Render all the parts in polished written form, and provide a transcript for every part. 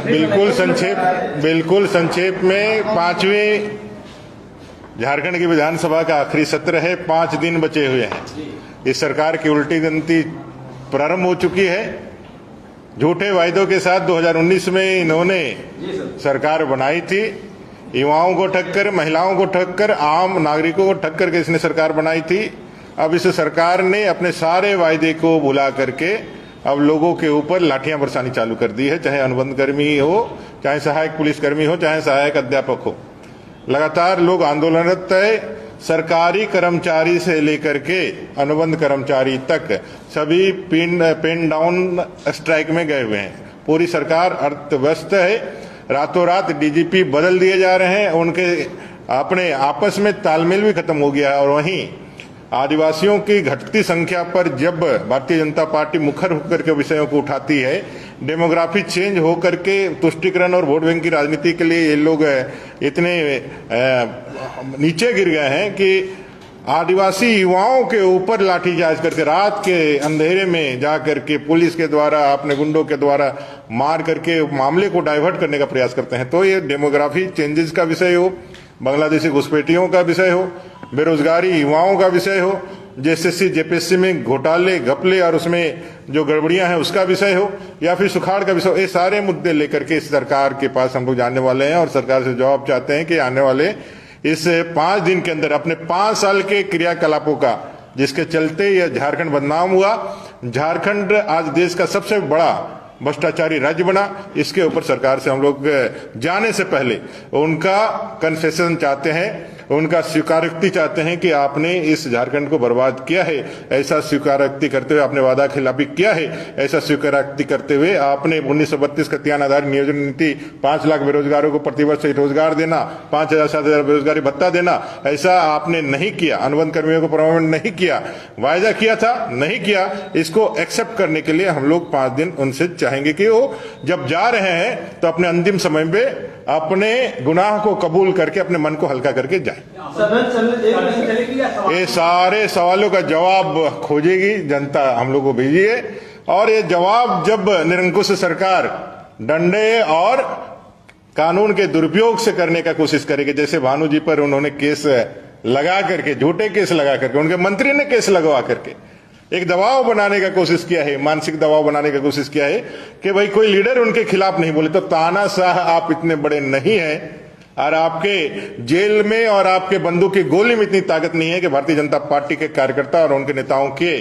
बिल्कुल संक्षेप में पांचवें झारखंड की विधानसभा का आखिरी सत्र है। 5 दिन बचे हुए हैं। इस सरकार की उल्टी गिनती प्रारंभ हो चुकी है। झूठे वायदों के साथ 2019 में इन्होंने सरकार बनाई थी। युवाओं को ठक्कर, महिलाओं को ठक्कर, आम नागरिकों को ठक्कर के इसने सरकार बनाई थी। अब इस सरकार ने अपने सारे वायदे को भुला करके अब लोगों के ऊपर लाठियां बरसानी चालू कर दी है, चाहे अनुबंध कर्मी हो, चाहे सहायक पुलिसकर्मी हो, चाहे सहायक अध्यापक हो। लगातार लोग आंदोलनरत है। सरकारी कर्मचारी से लेकर के अनुबंध कर्मचारी तक सभी पिन डाउन स्ट्राइक में गए हुए हैं। पूरी सरकार अर्थव्यस्त है। रातों रात डीजीपी बदल दिए जा रहे हैं। उनके अपने आपस में तालमेल भी खत्म हो गया है। और वहीं आदिवासियों की घटती संख्या पर जब भारतीय जनता पार्टी मुखर होकर के विषयों को उठाती है, डेमोग्राफी चेंज होकर के तुष्टीकरण और वोट बैंक की राजनीति के लिए ये लोग इतने नीचे गिर गए हैं कि आदिवासी युवाओं के ऊपर लाठीचार्ज करके रात के अंधेरे में जा करके पुलिस के द्वारा, अपने गुंडों के द्वारा मार करके मामले को डाइवर्ट करने का प्रयास करते हैं। तो ये डेमोग्राफी चेंजेस का विषय हो, बांग्लादेशी घुसपैठियों का विषय हो, बेरोजगारी युवाओं का विषय हो, जेएसएससी जेपीएससी में घोटाले घपले और उसमें जो गड़बड़ियां हैं उसका विषय हो, या फिर सुखाड़ का विषय हो, ये सारे मुद्दे लेकर के इस सरकार के पास हम लोग जाने वाले हैं और सरकार से जवाब चाहते हैं कि आने वाले इस 5 दिन के अंदर अपने 5 साल के क्रियाकलापों का, जिसके चलते यह झारखंड बदनाम हुआ, झारखंड आज देश का सबसे बड़ा भ्रष्टाचारी राज्य बना, इसके ऊपर सरकार से हम लोग जाने से पहले उनका कन्फेशन चाहते हैं, उनका स्वीकारोक्ति चाहते हैं कि आपने इस झारखंड को बर्बाद किया है। ऐसा स्वीकारोक्ति करते हुए आपने वादा खिलाफी किया है। ऐसा स्वीकारोक्ति करते हुए आपने 1932 खतियान आधारित नियोजन नीति, 5 लाख बेरोजगारों को प्रतिवर्ष रोजगार देना, 5,000-7,000 बेरोजगारी भत्ता देना, ऐसा आपने नहीं किया। अनुबंध कर्मियों को परमानेंट नहीं किया। वायदा किया था, नहीं किया। इसको एक्सेप्ट करने के लिए हम लोग 5 दिन उनसे चाहेंगे कि वो जब जा रहे हैं तो अपने अंतिम समय में अपने गुनाह को कबूल करके अपने मन को हल्का करके जाए। ये सारे सवालों का जवाब खोजेगी जनता, हम लोग को भेजिए। और ये जवाब जब निरंकुश सरकार डंडे और कानून के दुरुपयोग से करने का कोशिश करेगी, जैसे भानु जी पर उन्होंने केस लगा करके, झूठे केस लगा करके, उनके मंत्री ने केस लगवा करके एक दबाव बनाने का कोशिश किया है, मानसिक दबाव बनाने का कोशिश किया है कि भाई कोई लीडर उनके खिलाफ नहीं बोले। तो तानाशाह आप इतने बड़े नहीं हैं और आपके जेल में और आपके बंदूक की गोली में इतनी ताकत नहीं है कि भारतीय जनता पार्टी के कार्यकर्ता और उनके नेताओं के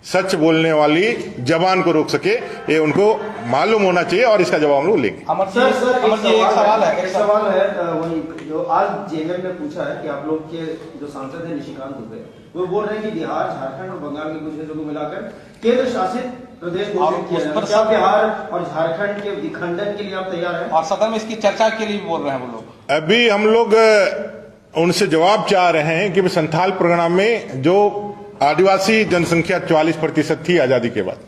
सच बोलने वाली जबान को रोक सके। ये उनको मालूम होना चाहिए और इसका जवाब हम लोग लेंगे। अमर जी एक सवाल है वही जो आज जेएमएम ने पूछा है कि आप लोग के जो सांसद है निशिकांत दुबे, वो बोल रहे हैं कि बिहार, झारखंड और बंगाल के कुछ हिस्सों को मिलाकर केंद्र शासित प्रदेश घोषित किया जाए। क्या बिहार और झारखंड के विखंडन के लिए आप तैयार हैं? और सदन में इसकी चर्चा के लिए बोल रहे हैं वो लोग। अभी हम लोग उनसे जवाब चाह रहे हैं कि संथाल प्रोग्राम में जो आदिवासी जनसंख्या 44% थी आजादी के बाद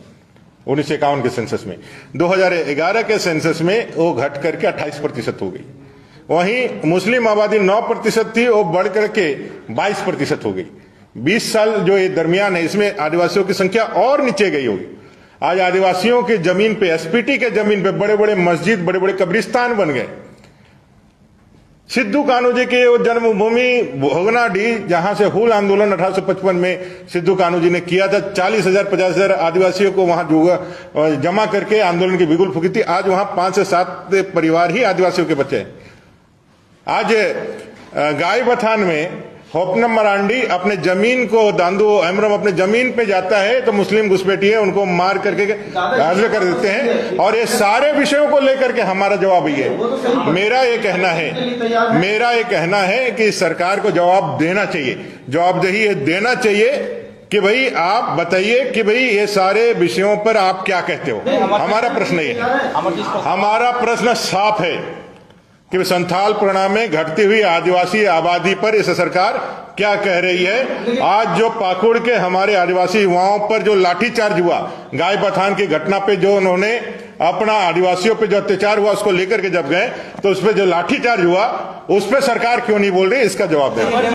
1951 के सेंसस में, 2011 के सेंसस में वो घट करके 28% हो गई। वहीं मुस्लिम आबादी 9% थी, वो बढ़ करके 22% हो गई। 20 साल जो ये दरमियान है, इसमें आदिवासियों की संख्या और नीचे गई होगी। आज आदिवासियों की जमीन पे, एसपीटी के जमीन पे बड़े बड़े मस्जिद, बड़े बड़े कब्रिस्तान बन गए। सिद्धू कान्हू जी की वो जन्मभूमि भोगनाडीह, जहां से हूल आंदोलन 1855 में सिद्धू कान्हू जी ने किया था, 40,000 50,000 आदिवासियों को वहां जमा करके आंदोलन की बिगुल फूकी थी। आज वहां 5 से 7 परिवार ही आदिवासियों के बचे हैं। आज गाय बथान में होपनम मरांडी अपने जमीन को, दांदू हेम्ब्रम अपने जमीन पे जाता है तो मुस्लिम घुसपैठिए उनको मार करके गाजर कर देते हैं। और ये सारे विषयों को लेकर के हमारा जवाब ये है। मेरा ये कहना है कि सरकार को जवाब देना चाहिए, जवाबदेही देना चाहिए कि भाई आप बताइए कि भाई ये सारे विषयों पर आप क्या कहते हो। हमारा प्रश्न ये है, हमारा प्रश्न साफ है कि संथाल प्रणाम में घटती हुई आदिवासी आबादी पर इस सरकार क्या कह रही है। आज जो पाकुड़ के हमारे आदिवासी युवाओं पर जो लाठीचार्ज हुआ, गाय बथान की घटना पे जो उन्होंने अपना आदिवासियों पे जो अत्याचार हुआ उसको लेकर के जब गए तो उस पर जो लाठीचार्ज हुआ उस पर सरकार क्यों नहीं बोल रही, इसका जवाब दें।